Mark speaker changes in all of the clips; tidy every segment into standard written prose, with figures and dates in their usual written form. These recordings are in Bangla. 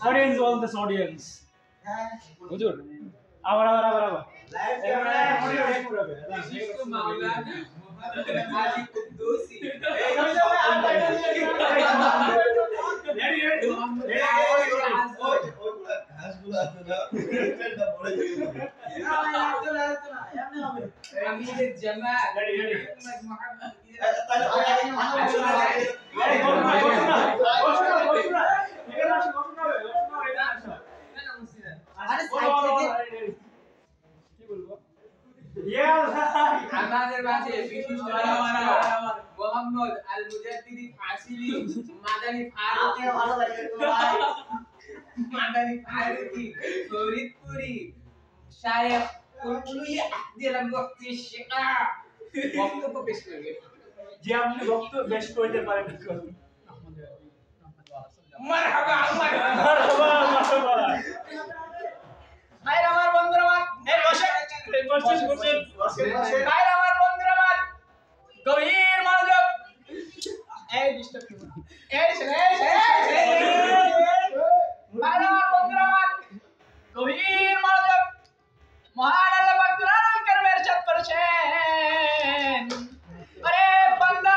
Speaker 1: Audience, all this audience. হুজুর আবার লাইভ ক্যামেরা ইসকো মাওলানা মুহাম্মদ আলী কুদ্দুসি এই হাসগুলো আছে না এটা বড় আমির জামাল মুহাম্মদ আমাদের মাঝে বিশিষ্ট মোহাম্মদ আল মুজাদ্দিদি ফাসিলি মাদানী ফারুকী ভালো লাগে ভাই মাদানী ফারুকী ফরিদপুরি শায়েখ কুলকুলি আহদিল মুফতি শিকা বক্তব্য পেশ করবে যে আপনি বক্তব্য পেশ করতে পারেন মারহাবা মারহাবা ভাই আমার বন্ধুরা এই বসে ভাই আমার বন্ধুরা গভীর মনোযোগ এই ডিস্টার্ব করো এই ভাই আমার বন্ধুরা গভীর মনোযোগ মহান আল্লাহ পাক কোরআন কারীমের ইরশাদ করেছেন আরে বান্দা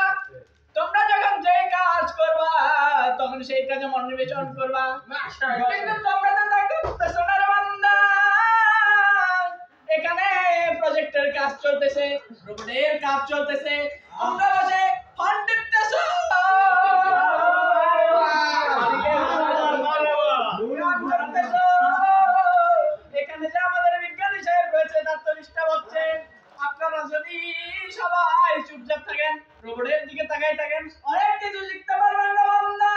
Speaker 1: তোমরা যখন যেই কাজ করবা তখন সেই কাজে মনোনিবেশ করবা মাশাআল্লাহ কিন্তু তোমরা তো তা করতেছো না রে বান্দা এখানে প্রজেক্টের কাজ চলতেছে রোবটের কাজ চলতেছে আমরা বসে ফোন টিপতেছো এখানে যে আমাদের বিজ্ঞানী সাহেব রয়েছে তার তো ডিস্টার্ব হচ্ছে আপনারা যদি সবাই চুপচাপ থাকেন রোবটের দিকে তাকাই থাকেন অনেক কিছু শিখতে পারবেন না বান্দা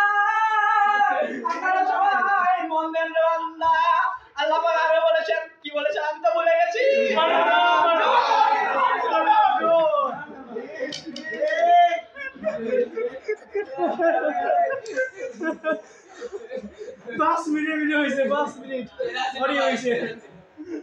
Speaker 1: আপনারা সবাই মন দেন রে বান্দা আল্লাহ পাক আরো বলেছেন কি বলেছেন আমি তো ভুলে গেছি 5 মিনিট হইছে 5 মিনিট